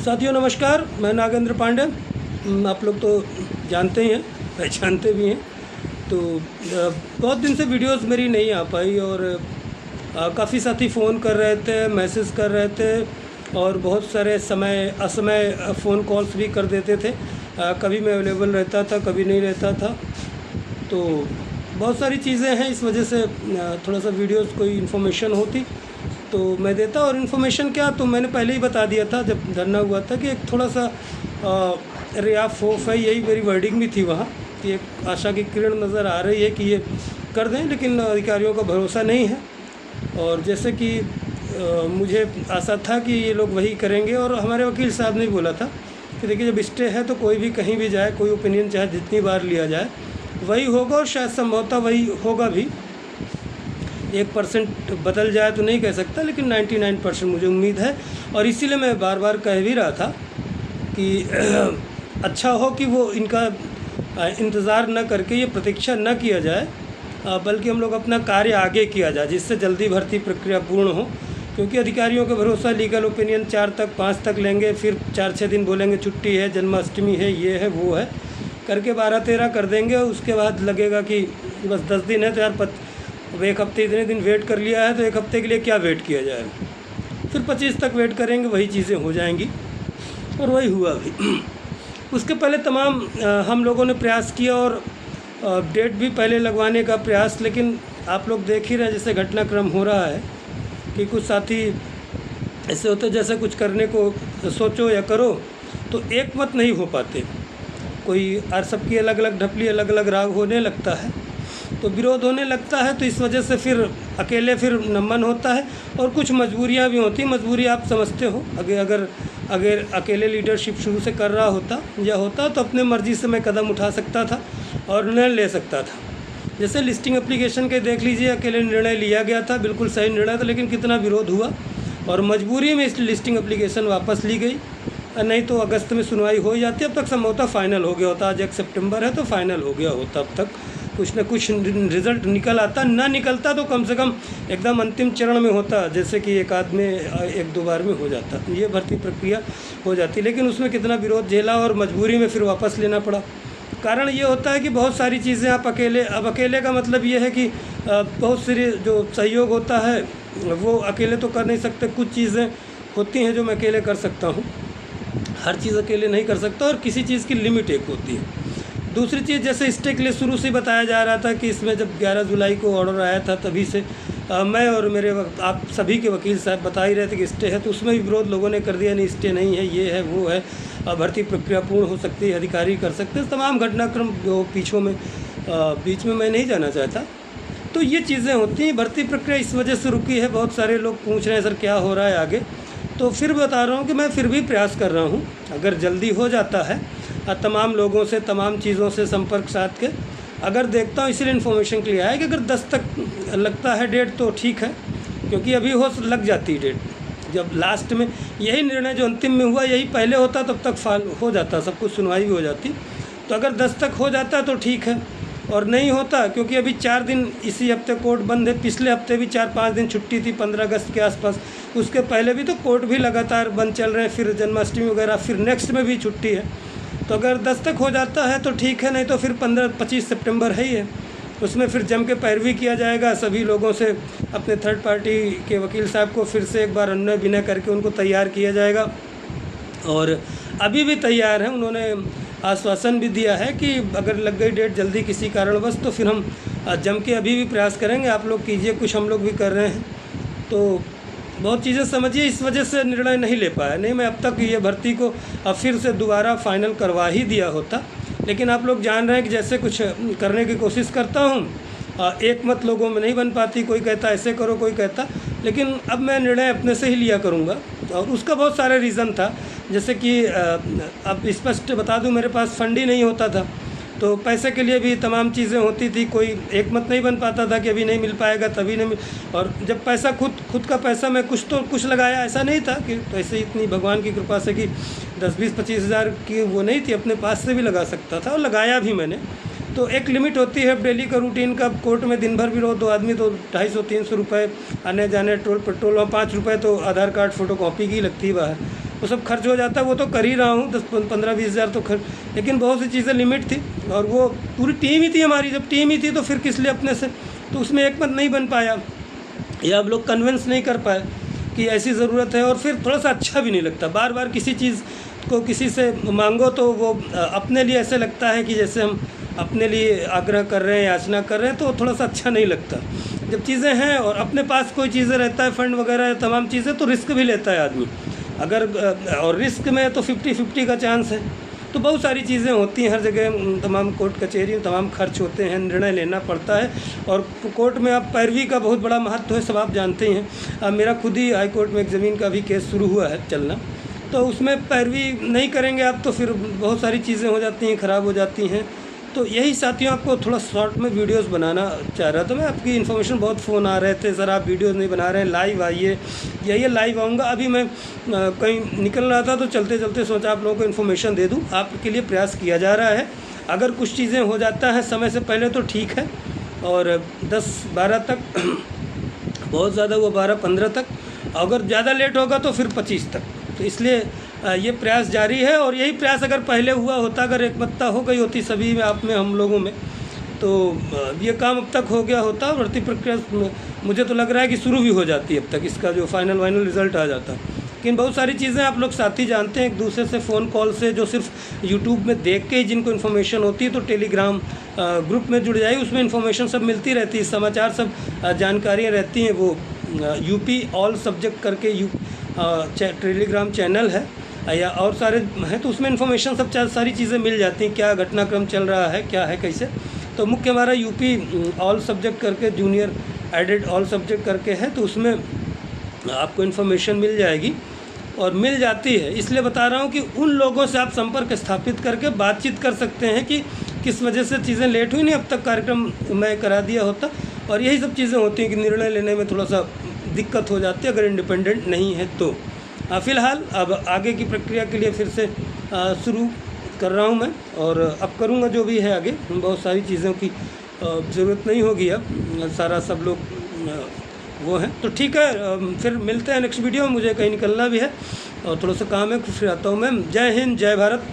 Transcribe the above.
साथियों नमस्कार, मैं नागेंद्र पांडे। आप लोग तो जानते ही हैं, पहचानते भी हैं। तो बहुत दिन से वीडियोस मेरी नहीं आ पाई और काफ़ी साथी फ़ोन कर रहे थे, मैसेज कर रहे थे और बहुत सारे असमय फ़ोन कॉल्स भी कर देते थे। कभी मैं अवेलेबल रहता था, कभी नहीं रहता था। तो बहुत सारी चीज़ें हैं, इस वजह से थोड़ा सा वीडियोस कोई इन्फॉर्मेशन होती तो मैं देता। और इन्फॉर्मेशन क्या, तो मैंने पहले ही बता दिया था जब धरना हुआ था कि एक थोड़ा सा रे ऑफ होप है, यही मेरी वर्डिंग भी थी वहाँ, कि एक आशा की किरण नज़र आ रही है कि ये कर दें, लेकिन अधिकारियों का भरोसा नहीं है। और जैसे कि मुझे आशा था कि ये लोग वही करेंगे, और हमारे वकील साहब ने बोला था कि देखिए जब स्टे है तो कोई भी कहीं भी जाए, कोई ओपिनियन चाहे जितनी बार लिया जाए वही होगा, और शायद संभवतः वही होगा भी। 1% बदल जाए तो नहीं कह सकता, लेकिन 99% मुझे उम्मीद है। और इसीलिए मैं बार बार कह भी रहा था कि अच्छा हो कि वो इनका इंतज़ार न करके, ये प्रतीक्षा न किया जाए, बल्कि हम लोग अपना कार्य आगे किया जाए, जिससे जल्दी भर्ती प्रक्रिया पूर्ण हो। क्योंकि अधिकारियों के भरोसा लीगल ओपिनियन 4 तक 5 तक लेंगे, फिर 4-6 दिन बोलेंगे छुट्टी है, जन्माष्टमी है, ये है वो है, करके 12-13 कर देंगे। उसके बाद लगेगा कि बस 10 दिन है तो यार अब 1 हफ्ते इतने दिन वेट कर लिया है तो 1 हफ्ते के लिए क्या वेट किया जाए। फिर 25 तक वेट करेंगे, वही चीज़ें हो जाएंगी, और वही हुआ भी। उसके पहले तमाम हम लोगों ने प्रयास किया और डेट भी पहले लगवाने का प्रयास, लेकिन आप लोग देख ही रहे जैसे घटनाक्रम हो रहा है कि कुछ साथी ऐसे होते जैसे कुछ करने को सोचो या करो तो एक मत नहीं हो पाते, कोई और सबकी अलग अलग ढपली, अलग अलग राग होने लगता है, तो विरोध होने लगता है। तो इस वजह से फिर अकेले फिर नमन होता है, और कुछ मजबूरियां भी होती हैं। मजबूरी आप समझते हो, अगर अकेले लीडरशिप शुरू से कर रहा होता तो अपने मर्ज़ी से मैं कदम उठा सकता था और निर्णय ले सकता था। जैसे लिस्टिंग एप्लीकेशन के देख लीजिए, अकेले निर्णय लिया गया था, बिल्कुल सही निर्णय था, लेकिन कितना विरोध हुआ और मजबूरी में इस लिस्टिंग एप्लीकेशन वापस ली गई। नहीं तो अगस्त में सुनवाई हो जाती, अब तक संभवतः फ़ाइनल हो गया होता। आज 1 सितंबर है तो फाइनल हो गया होता, अब तक कुछ न कुछ रिज़ल्ट निकल आता। ना निकलता तो कम से कम एकदम अंतिम चरण में होता, जैसे कि एक आध में 1-2 बार में हो जाता, ये भर्ती प्रक्रिया हो जाती। लेकिन उसमें कितना विरोध झेला और मजबूरी में फिर वापस लेना पड़ा। कारण ये होता है कि बहुत सारी चीज़ें आप अकेले का मतलब ये है कि बहुत सारी जो सहयोग होता है वो अकेले तो कर नहीं सकते। कुछ चीज़ें होती हैं जो मैं अकेले कर सकता हूँ, हर चीज़ अकेले नहीं कर सकता, और किसी चीज़ की लिमिट एक होती है। दूसरी चीज़, जैसे स्टे के लिए शुरू से बताया जा रहा था कि इसमें जब 11 जुलाई को ऑर्डर आया था तभी से मैं और मेरे आप सभी के वकील साहब बता ही रहे थे कि स्टे है, तो उसमें भी विरोध लोगों ने कर दिया, नहीं स्टे नहीं है, ये है वो है, भर्ती प्रक्रिया पूर्ण हो सकती है, अधिकारी कर सकते हैं। तमाम घटनाक्रम जो बीच में मैं नहीं जाना चाहता। तो ये चीज़ें होती हैं। भर्ती प्रक्रिया इस वजह से रुकी है। बहुत सारे लोग पूछ रहे हैं सर क्या हो रहा है आगे, तो फिर बता रहा हूँ कि मैं फिर भी प्रयास कर रहा हूँ। अगर जल्दी हो जाता है, तमाम लोगों से, तमाम चीज़ों से संपर्क साध के अगर देखता हूँ, इसीलिए इन्फॉर्मेशन के लिए आया कि अगर 10 तक लगता है डेट तो ठीक है, क्योंकि अभी लग जाती है डेट। जब लास्ट में यही निर्णय जो अंतिम में हुआ यही पहले होता तब तक हो जाता, सब कुछ सुनवाई भी हो जाती। तो अगर 10 तक हो जाता तो ठीक है, और नहीं होता क्योंकि अभी 4 दिन इसी हफ्ते कोर्ट बंद है, पिछले हफ्ते भी 4-5 दिन छुट्टी थी 15 अगस्त के आसपास, उसके पहले भी तो कोर्ट भी लगातार बंद चल रहे हैं, फिर जन्माष्टमी वगैरह, फिर नेक्स्ट में भी छुट्टी है। तो अगर 10 तक हो जाता है तो ठीक है, नहीं तो फिर 15-25 सितंबर है ही है, उसमें फिर जम के पैरवी किया जाएगा। सभी लोगों से, अपने थर्ड पार्टी के वकील साहब को फिर से एक बार अन्वय विनय करके उनको तैयार किया जाएगा, और अभी भी तैयार हैं। उन्होंने आश्वासन भी दिया है कि अगर लग गई डेट जल्दी किसी कारणवश तो फिर हम जम के अभी भी प्रयास करेंगे, आप लोग कीजिए, कुछ हम लोग भी कर रहे हैं। तो बहुत चीज़ें समझिए, इस वजह से निर्णय नहीं ले पाया। नहीं मैं अब तक ये भर्ती को फिर से दोबारा फाइनल करवा ही दिया होता, लेकिन आप लोग जान रहे हैं कि जैसे कुछ करने की कोशिश करता हूँ, एक मत लोगों में नहीं बन पाती, कोई कहता ऐसे करो, कोई कहता, लेकिन अब मैं निर्णय अपने से ही लिया करूँगा। और उसका बहुत सारे रीज़न था, जैसे कि अब स्पष्ट बता दूँ, मेरे पास फंड ही नहीं होता था, तो पैसे के लिए भी तमाम चीज़ें होती थी, कोई एक मत नहीं बन पाता था कि अभी नहीं मिल पाएगा, तभी नहीं मिल। और जब पैसा खुद का पैसा मैं कुछ लगाया, ऐसा नहीं था कि तो ऐसे इतनी भगवान की कृपा से कि 10-20-25 हज़ार की वो नहीं थी, अपने पास से भी लगा सकता था और लगाया भी मैंने। तो एक लिमिट होती है डेली का रूटीन का। कोर्ट में दिन भर भी रहो 2 आदमी तो 250-300 रुपये आने जाने, टोल पेट्रोल, और 5 रुपये तो आधार कार्ड फ़ोटोकॉपी की लगती है बाहर। वो सब खर्च हो जाता है। वो तो कर ही रहा हूँ 10-15-20 हज़ार तो खर्च, लेकिन बहुत सी चीज़ें लिमिट थी और वो पूरी टीम ही थी हमारी। जब टीम ही थी तो फिर किस लिए अपने से, तो उसमें एक मत नहीं बन पाया या अब लोग कन्विंस नहीं कर पाए कि ऐसी ज़रूरत है। और फिर थोड़ा सा अच्छा भी नहीं लगता बार बार किसी चीज़ को किसी से मांगो, तो वो अपने लिए ऐसे लगता है कि जैसे हम अपने लिए आग्रह कर रहे हैं, याचना कर रहे हैं, तो थोड़ा सा अच्छा नहीं लगता। जब चीज़ें हैं और अपने पास कोई चीज़ें रहता है, फंड वगैरह तमाम चीज़ें, तो रिस्क भी लेता है आदमी। अगर और रिस्क में तो 50-50 का चांस है। तो बहुत सारी चीज़ें होती हैं हर जगह, तमाम कोर्ट कचहरी तमाम खर्च होते हैं, निर्णय लेना पड़ता है। और कोर्ट में अब पैरवी का बहुत बड़ा महत्व है, सब आप जानते ही हैं। अब मेरा खुद ही हाई कोर्ट में एक ज़मीन का भी केस शुरू हुआ है चलना, तो उसमें पैरवी नहीं करेंगे आप तो फिर बहुत सारी चीज़ें हो जाती हैं, ख़राब हो जाती हैं। तो यही साथियों आपको थोड़ा शॉर्ट में वीडियोस बनाना चाह रहा था मैं। आपकी इन्फॉर्मेशन बहुत फ़ोन आ रहे थे, सर आप वीडियोस नहीं बना रहे हैं, लाइव आइए। यही लाइव आऊँगा। अभी मैं कहीं निकल रहा था तो चलते चलते सोचा आप लोगों को इन्फॉर्मेशन दे दूँ। आपके लिए प्रयास किया जा रहा है। अगर कुछ चीज़ें हो जाता है समय से पहले तो ठीक है, और 10-12 तक बहुत ज़्यादा वो 12-15 तक, अगर ज़्यादा लेट होगा तो फिर 25 तक। तो इसलिए ये प्रयास जारी है। और यही प्रयास अगर पहले हुआ होता, अगर एकमतता हो गई होती सभी में, आप में, हम लोगों में, तो ये काम अब तक हो गया होता। भर्ती प्रक्रिया मुझे तो लग रहा है कि शुरू भी हो जाती अब तक, इसका जो फाइनल रिज़ल्ट आ जाता। लेकिन बहुत सारी चीज़ें आप लोग साथी जानते हैं, एक दूसरे से फ़ोन कॉल से, जो सिर्फ यूट्यूब में देख के ही जिनको इन्फॉर्मेशन होती है, तो टेलीग्राम ग्रुप में जुड़ जाइए, उसमें इन्फॉर्मेशन सब मिलती रहती है, समाचार सब जानकारियाँ रहती हैं। वो यूपी ऑल सब्जेक्ट करके टेलीग्राम चैनल है या और सारे हैं, तो उसमें इन्फॉर्मेशन सब सारी चीज़ें मिल जाती हैं, क्या घटनाक्रम चल रहा है, क्या है, कैसे। तो मुख्य हमारा यूपी ऑल सब्जेक्ट करके, जूनियर एडेड ऑल सब्जेक्ट करके है, तो उसमें आपको इन्फॉर्मेशन मिल जाएगी और मिल जाती है। इसलिए बता रहा हूँ कि उन लोगों से आप संपर्क स्थापित करके बातचीत कर सकते हैं कि किस वजह से चीज़ें लेट हुई, नहीं अब तक कार्यक्रम मैं करा दिया होता। और यही सब चीज़ें होती हैं कि निर्णय लेने में थोड़ा सा दिक्कत हो जाती है अगर इंडिपेंडेंट नहीं है तो। फ़िलहाल अब आगे की प्रक्रिया के लिए फिर से शुरू कर रहा हूँ मैं, और अब करूँगा जो भी है आगे। बहुत सारी चीज़ों की ज़रूरत नहीं होगी अब, सारा सब लोग वो हैं। तो ठीक है, फिर मिलते हैं नेक्स्ट वीडियो में। मुझे कहीं निकलना भी है और थोड़ा सा काम है, फिर आता हूँ मैं। जय हिंद, जय भारत।